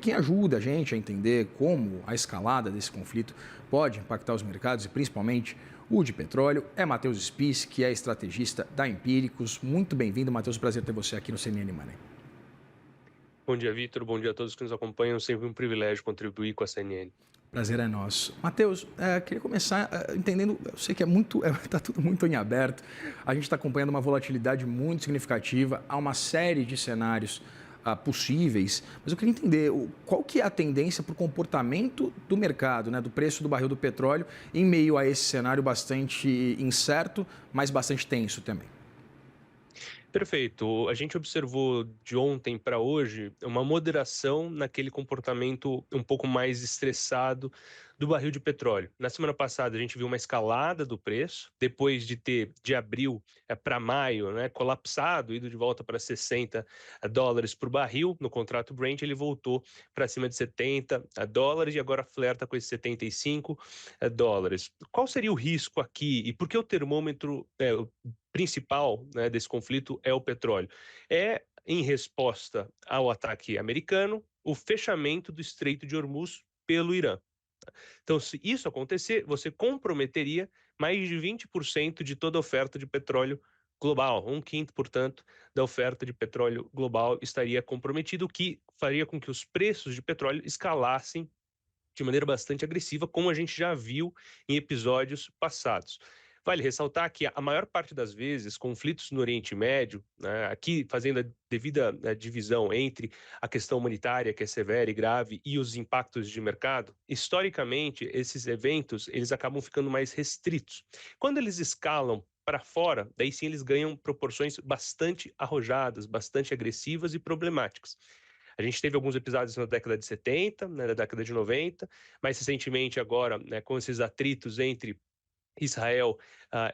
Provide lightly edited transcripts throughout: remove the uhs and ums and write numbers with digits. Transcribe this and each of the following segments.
quem ajuda a gente a entender como a escalada desse conflito pode impactar os mercados e principalmente o de petróleo é Matheus Spies, que é estrategista da Empíricos. Muito bem-vindo, Matheus. Prazer ter você aqui no CNN Money. Bom dia, Vitor. Bom dia a todos que nos acompanham. Sempre um privilégio contribuir com a CNN. Prazer é nosso. Matheus, queria começar entendendo, eu sei que está tudo muito em aberto, a gente está acompanhando uma volatilidade muito significativa, há uma série de cenários possíveis, mas eu queria entender qual que é a tendência para o comportamento do mercado, né, do preço do barril do petróleo, em meio a esse cenário bastante incerto, mas bastante tenso também. Perfeito. A gente observou de ontem para hoje uma moderação naquele comportamento um pouco mais estressado do barril de petróleo. Na semana passada, a gente viu uma escalada do preço, depois de ter de abril para maio, né, colapsado, ido de volta para $60 por barril no contrato Brent, ele voltou para cima de $70 e agora flerta com esses $75. Qual seria o risco aqui e por que o termômetro principal, né, desse conflito é o petróleo? É em resposta ao ataque americano, o fechamento do Estreito de Hormuz pelo Irã. Então, se isso acontecer, você comprometeria mais de 20% de toda a oferta de petróleo global. Um quinto, portanto, da oferta de petróleo global estaria comprometido, o que faria com que os preços de petróleo escalassem de maneira bastante agressiva, como a gente já viu em episódios passados. Vale ressaltar que a maior parte das vezes, conflitos no Oriente Médio, né, aqui fazendo a devida divisão entre a questão humanitária, que é severa e grave, e os impactos de mercado, historicamente, esses eventos eles acabam ficando mais restritos. Quando eles escalam para fora, daí sim eles ganham proporções bastante arrojadas, bastante agressivas e problemáticas. A gente teve alguns episódios na década de 70, né, na década de 90, mais recentemente agora, né, com esses atritos entre Israel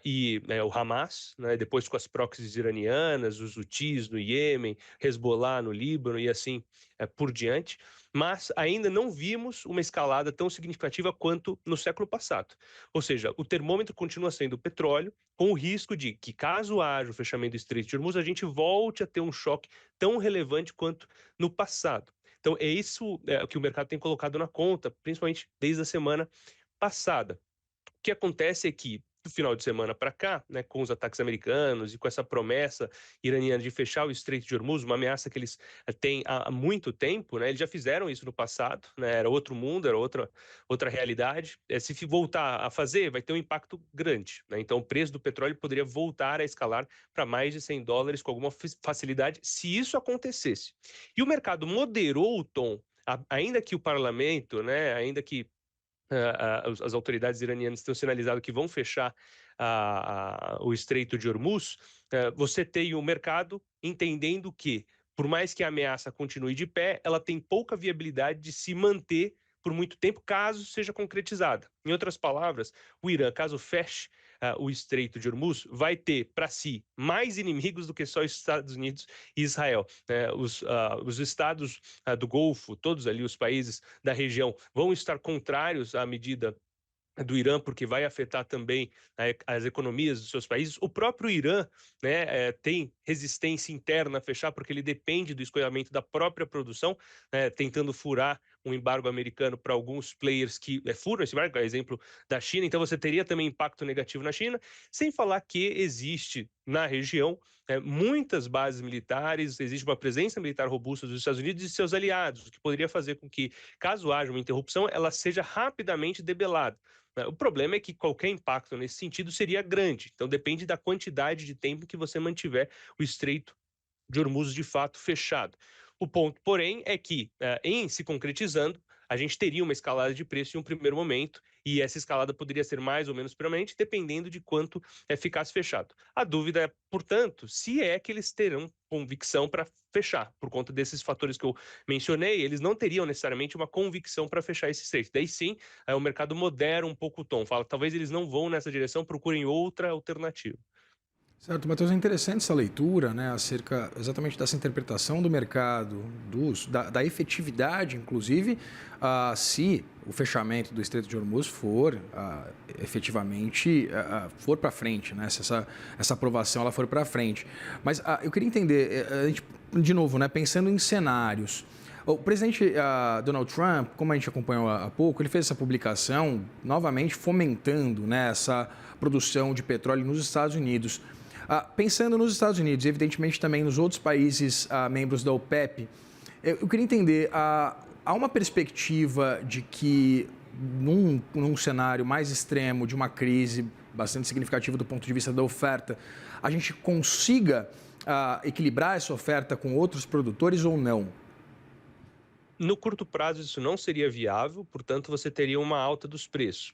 e o Hamas, né, depois com as proxies iranianas, os Houthis no Iêmen, Hezbollah no Líbano e assim por diante, mas ainda não vimos uma escalada tão significativa quanto no século passado. Ou seja, o termômetro continua sendo o petróleo, com o risco de que, caso haja o fechamento do Estreito de Hormuz, a gente volte a ter um choque tão relevante quanto no passado. Então, é isso que o mercado tem colocado na conta, principalmente desde a semana passada. O que acontece é que, do final de semana para cá, né, com os ataques americanos e com essa promessa iraniana de fechar o Estreito de Hormuz, uma ameaça que eles têm há muito tempo, né, eles já fizeram isso no passado, né, era outro mundo, era outra realidade. Se voltar a fazer, vai ter um impacto grande. Né, então, o preço do petróleo poderia voltar a escalar para mais de $100 com alguma facilidade, se isso acontecesse. E o mercado moderou o tom, ainda que o parlamento, né, ainda que as autoridades iranianas tenham sinalizado que vão fechar o Estreito de Hormuz, você tem o mercado entendendo que, por mais que a ameaça continue de pé, ela tem pouca viabilidade de se manter por muito tempo, caso seja concretizada. Em outras palavras, o Irã, caso feche o Estreito de Hormuz, vai ter para si mais inimigos do que só os Estados Unidos e Israel. Os estados do Golfo, todos ali os países da região, vão estar contrários à medida do Irã, porque vai afetar também as economias dos seus países. O próprio Irã, né, tem resistência interna a fechar, porque ele depende do escoamento da própria produção, tentando furar um embargo americano para alguns players que furam esse embargo, exemplo da China. Então você teria também impacto negativo na China, sem falar que existe na região muitas bases militares, existe uma presença militar robusta dos Estados Unidos e seus aliados, o que poderia fazer com que, caso haja uma interrupção, ela seja rapidamente debelada. O problema é que qualquer impacto nesse sentido seria grande, então depende da quantidade de tempo que você mantiver o Estreito de Hormuz de fato fechado. O ponto, porém, é que, em se concretizando, a gente teria uma escalada de preço em um primeiro momento, e essa escalada poderia ser mais ou menos permanente, dependendo de quanto ficasse fechado. A dúvida é, portanto, se é que eles terão convicção para fechar, por conta desses fatores que eu mencionei, eles não teriam necessariamente uma convicção para fechar esse estreito. Daí sim, o mercado modera um pouco o tom, fala, talvez eles não vão nessa direção, procurem outra alternativa. Certo, Matheus, é interessante essa leitura, né, acerca exatamente dessa interpretação do mercado, da efetividade, inclusive, se o fechamento do Estreito de Hormuz for efetivamente for para frente, né, se essa aprovação ela for para frente. Mas eu queria entender, a gente, de novo, né, pensando em cenários, O presidente Donald Trump, como a gente acompanhou há pouco, ele fez essa publicação novamente fomentando, né, essa produção de petróleo nos Estados Unidos. Pensando nos Estados Unidos e, evidentemente, também nos outros países membros da OPEP, eu queria entender, há uma perspectiva de que, num cenário mais extremo, de uma crise bastante significativa do ponto de vista da oferta, a gente consiga equilibrar essa oferta com outros produtores ou não? No curto prazo, isso não seria viável, portanto, você teria uma alta dos preços.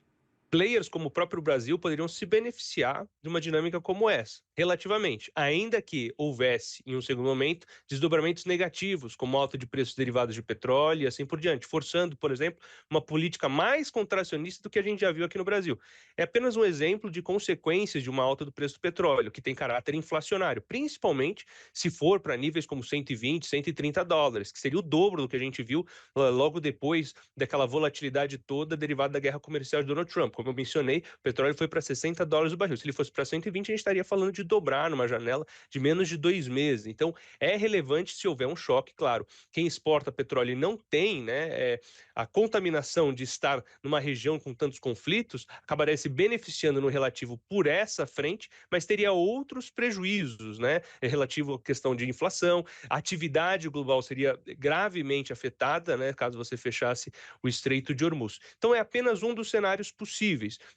Players como o próprio Brasil poderiam se beneficiar de uma dinâmica como essa, relativamente, ainda que houvesse, em um segundo momento, desdobramentos negativos, como alta de preços derivados de petróleo e assim por diante, forçando, por exemplo, uma política mais contracionista do que a gente já viu aqui no Brasil. É apenas um exemplo de consequências de uma alta do preço do petróleo, que tem caráter inflacionário, principalmente se for para níveis como 120, 130 dólares, que seria o dobro do que a gente viu logo depois daquela volatilidade toda derivada da guerra comercial de Donald Trump. Como eu mencionei, o petróleo foi para 60 dólares o barril. Se ele fosse para 120, a gente estaria falando de dobrar numa janela de menos de 2 meses. Então, é relevante se houver um choque, claro. Quem exporta petróleo e não tem, né, a contaminação de estar numa região com tantos conflitos, acabaria se beneficiando no relativo por essa frente, mas teria outros prejuízos, né, relativo à questão de inflação, a atividade global seria gravemente afetada, né, caso você fechasse o Estreito de Hormuz. Então, é apenas um dos cenários possíveis.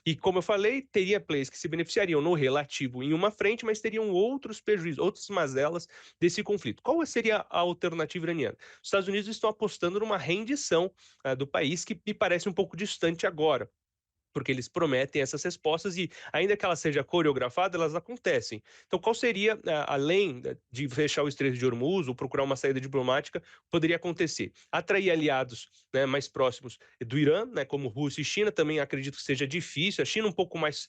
E, como eu falei, teria players que se beneficiariam no relativo em uma frente, mas teriam outros prejuízos, outras mazelas desse conflito. Qual seria a alternativa iraniana? Os Estados Unidos estão apostando numa rendição do país que me parece um pouco distante agora, porque eles prometem essas respostas e, ainda que ela seja coreografada, elas acontecem. Então, qual seria, além de fechar o Estreito de Hormuz ou procurar uma saída diplomática, poderia acontecer? Atrair aliados, né, mais próximos do Irã, né, como Rússia e China, também acredito que seja difícil. A China um pouco mais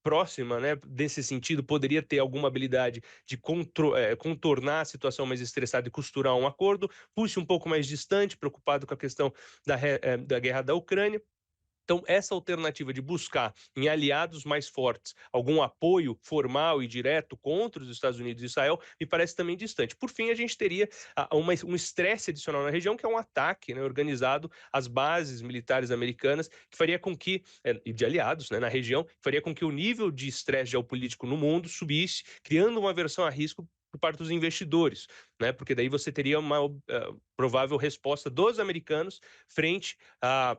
próxima, né, desse sentido, poderia ter alguma habilidade de contornar a situação mais estressada e costurar um acordo. Rússia um pouco mais distante, preocupado com a questão da guerra da Ucrânia. Então, essa alternativa de buscar em aliados mais fortes algum apoio formal e direto contra os Estados Unidos e Israel me parece também distante. Por fim, a gente teria um estresse adicional na região, que é um ataque, né, organizado às bases militares americanas, que faria com que, e de aliados, né, na região, faria com que o nível de estresse geopolítico no mundo subisse, criando uma aversão a risco por parte dos investidores, né? Porque daí você teria uma provável resposta dos americanos frente a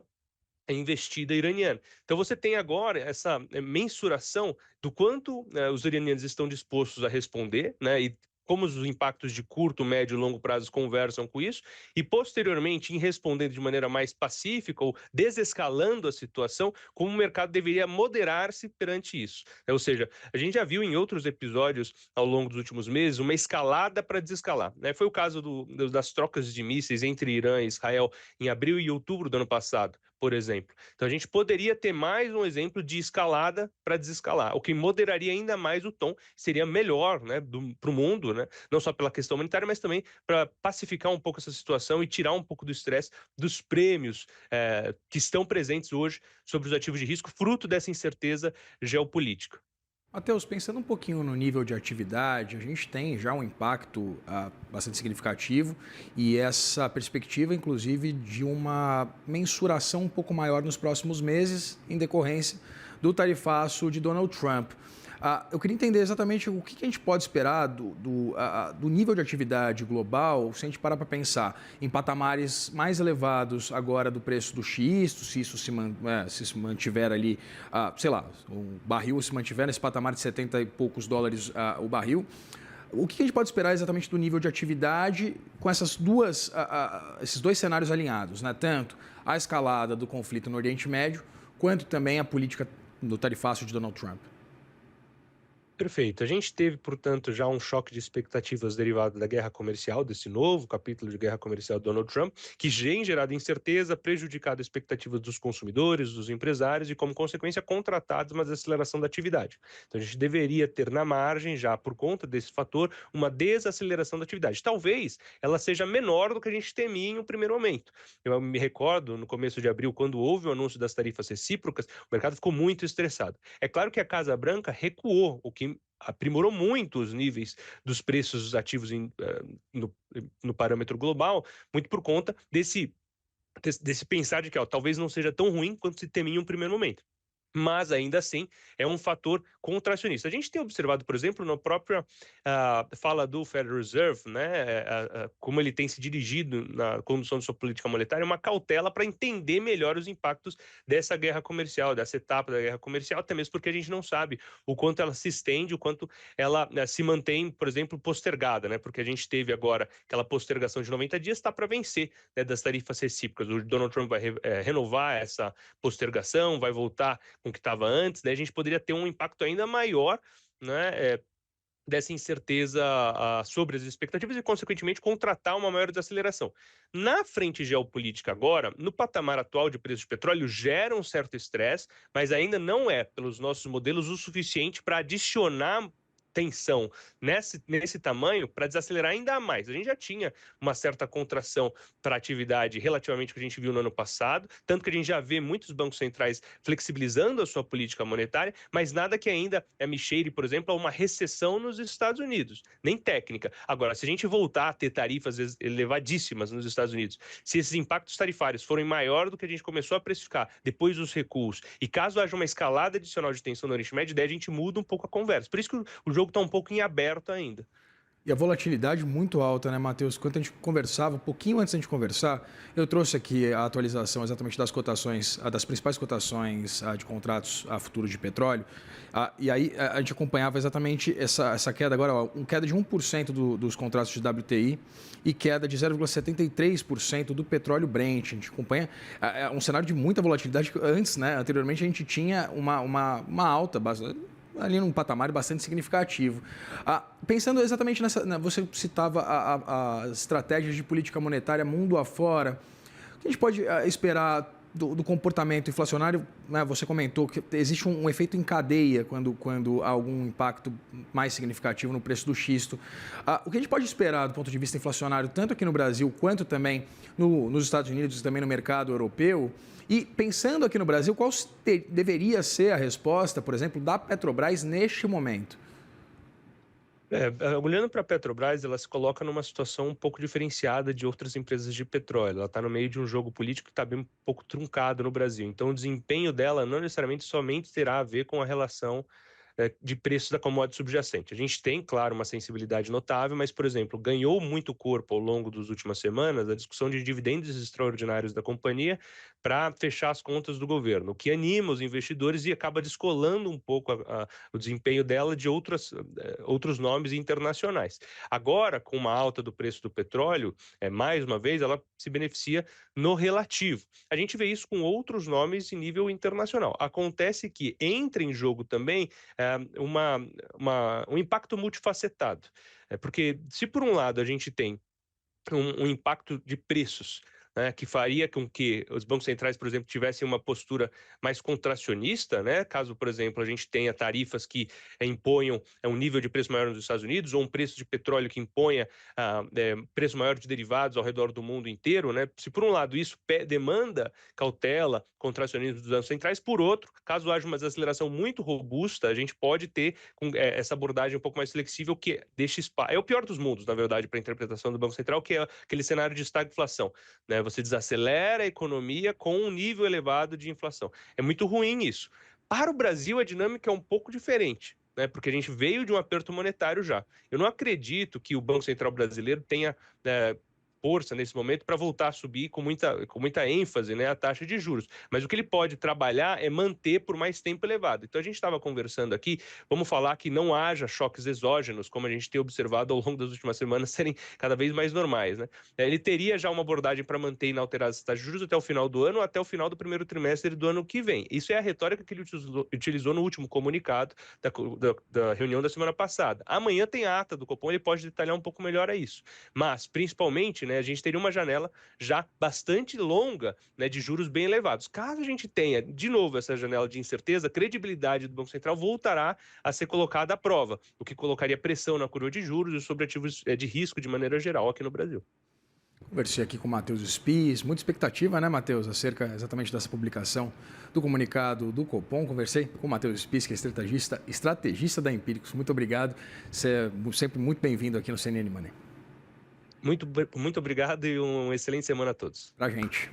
investida iraniana. Então você tem agora essa mensuração do quanto os iranianos estão dispostos a responder, né, e como os impactos de curto, médio e longo prazo conversam com isso, e posteriormente, em respondendo de maneira mais pacífica ou desescalando a situação, como o mercado deveria moderar-se perante isso. Ou seja, a gente já viu em outros episódios ao longo dos últimos meses uma escalada para desescalar, né? Foi o caso das trocas de mísseis entre Irã e Israel em abril e outubro do ano passado, por exemplo. Então a gente poderia ter mais um exemplo de escalada para desescalar, o que moderaria ainda mais o tom, seria melhor, né, para o mundo, né, não só pela questão humanitária, mas também para pacificar um pouco essa situação e tirar um pouco do estresse dos prêmios que estão presentes hoje sobre os ativos de risco, fruto dessa incerteza geopolítica. Matheus, pensando um pouquinho no nível de atividade, a gente tem já um impacto bastante significativo e essa perspectiva, inclusive, de uma mensuração um pouco maior nos próximos meses em decorrência do tarifaço de Donald Trump. Eu queria entender exatamente o que a gente pode esperar do nível de atividade global, se a gente parar para pensar em patamares mais elevados agora do preço do xisto, se isso se mantiver ali, sei lá, o barril se mantiver nesse patamar de 70 e poucos dólares o barril. O que a gente pode esperar exatamente do nível de atividade com esses dois cenários alinhados, né? Tanto a escalada do conflito no Oriente Médio, quanto também a política do tarifaço de Donald Trump? Perfeito. A gente teve, portanto, já um choque de expectativas derivado da guerra comercial, desse novo capítulo de guerra comercial do Donald Trump, que tem gerado incerteza, prejudicado expectativas dos consumidores, dos empresários e, como consequência, contratado uma desaceleração da atividade. Então, a gente deveria ter na margem, já por conta desse fator, uma desaceleração da atividade. Talvez ela seja menor do que a gente temia em um primeiro momento. Eu me recordo, no começo de abril, quando houve o anúncio das tarifas recíprocas, o mercado ficou muito estressado. É claro que a Casa Branca recuou, o que aprimorou muito os níveis dos preços ativos no parâmetro global, muito por conta desse pensar de que talvez não seja tão ruim quanto se temia em um primeiro momento. Mas, ainda assim, é um fator contracionista. A gente tem observado, por exemplo, na própria fala do Federal Reserve, né, como ele tem se dirigido na condução de sua política monetária, uma cautela para entender melhor os impactos dessa guerra comercial, dessa etapa da guerra comercial, até mesmo porque a gente não sabe o quanto ela se estende, o quanto ela se mantém, por exemplo, postergada, né, porque a gente teve agora aquela postergação de 90 dias, está para vencer, né, das tarifas recíprocas. O Donald Trump vai renovar essa postergação, vai voltar com o que estava antes, daí a gente poderia ter um impacto ainda maior, né, dessa incerteza sobre as expectativas e, consequentemente, contratar uma maior desaceleração. Na frente geopolítica agora, no patamar atual de preço de petróleo, gera um certo estresse, mas ainda não é, pelos nossos modelos, o suficiente para adicionar tensão nesse tamanho para desacelerar ainda mais. A gente já tinha uma certa contração para a atividade relativamente ao que a gente viu no ano passado, tanto que a gente já vê muitos bancos centrais flexibilizando a sua política monetária, mas nada que ainda me cheire, por exemplo, a uma recessão nos Estados Unidos, nem técnica. Agora, se a gente voltar a ter tarifas elevadíssimas nos Estados Unidos, se esses impactos tarifários forem maior do que a gente começou a precificar depois dos recuos, e caso haja uma escalada adicional de tensão no Oriente Médio, daí a gente muda um pouco a conversa. Por isso que o jogo está um pouco em aberto ainda. E a volatilidade muito alta, né, Matheus? Quando a gente conversava, um pouquinho antes da gente conversar, eu trouxe aqui a atualização exatamente das cotações, das principais cotações de contratos a futuro de petróleo. E aí a gente acompanhava exatamente essa queda agora, queda de 1% dos contratos de WTI e queda de 0,73% do petróleo Brent. A gente acompanha um cenário de muita volatilidade. Antes, né, anteriormente, a gente tinha uma alta bastante ali num patamar bastante significativo. Pensando exatamente nessa, você citava as estratégias de política monetária mundo afora. O que a gente pode esperar do comportamento inflacionário? Né? Você comentou que existe um efeito em cadeia quando há algum impacto mais significativo no preço do xisto. O que a gente pode esperar do ponto de vista inflacionário, tanto aqui no Brasil quanto também nos Estados Unidos e também no mercado europeu? E pensando aqui no Brasil, qual deveria ser a resposta, por exemplo, da Petrobras neste momento? Olhando para a Petrobras, ela se coloca numa situação um pouco diferenciada de outras empresas de petróleo. Ela está no meio de um jogo político que está bem um pouco truncado no Brasil. Então, o desempenho dela não necessariamente somente terá a ver com a relação de preço da commodity subjacente. A gente tem, claro, uma sensibilidade notável, mas, por exemplo, ganhou muito corpo ao longo das últimas semanas a discussão de dividendos extraordinários da companhia para fechar as contas do governo, o que anima os investidores e acaba descolando um pouco o desempenho dela de outros nomes internacionais. Agora, com uma alta do preço do petróleo, mais uma vez, ela se beneficia no relativo. A gente vê isso com outros nomes em nível internacional. Acontece que entra em jogo também um impacto multifacetado. Porque se por um lado a gente tem um impacto de preços, né, que faria com que os bancos centrais, por exemplo, tivessem uma postura mais contracionista, né, caso, por exemplo, a gente tenha tarifas que imponham um nível de preço maior nos Estados Unidos ou um preço de petróleo que imponha preço maior de derivados ao redor do mundo inteiro, né, se por um lado isso demanda cautela, contracionismo dos bancos centrais, por outro, caso haja uma desaceleração muito robusta, a gente pode ter essa abordagem um pouco mais flexível que deixa espaço. É o pior dos mundos, na verdade, para a interpretação do Banco Central, que é aquele cenário de estagflação, né? Você desacelera a economia com um nível elevado de inflação. É muito ruim isso. Para o Brasil, a dinâmica é um pouco diferente, né? Porque a gente veio de um aperto monetário já. Eu não acredito que o Banco Central brasileiro tenha força nesse momento para voltar a subir com muita ênfase, né, a taxa de juros. Mas o que ele pode trabalhar é manter por mais tempo elevado. Então a gente estava conversando aqui, vamos falar que não haja choques exógenos, como a gente tem observado ao longo das últimas semanas serem cada vez mais normais, né? Ele teria já uma abordagem para manter inalteradas as taxas de juros até o final do ano ou até o final do primeiro trimestre do ano que vem. Isso é a retórica que ele utilizou no último comunicado da reunião da semana passada. Amanhã tem a ata do Copom, ele pode detalhar um pouco melhor isso. Mas, principalmente, né, a gente teria uma janela já bastante longa, né, de juros bem elevados. Caso a gente tenha, de novo, essa janela de incerteza, a credibilidade do Banco Central voltará a ser colocada à prova, o que colocaria pressão na curva de juros e sobre ativos de risco de maneira geral aqui no Brasil. Conversei aqui com o Matheus Spies, muita expectativa, né, Matheus, acerca exatamente dessa publicação do comunicado do Copom. Conversei com o Matheus Spies, que é estrategista da Empíricos. Muito obrigado, você é sempre muito bem-vindo aqui no CNN Money. Muito obrigado e uma excelente semana a todos. Pra gente.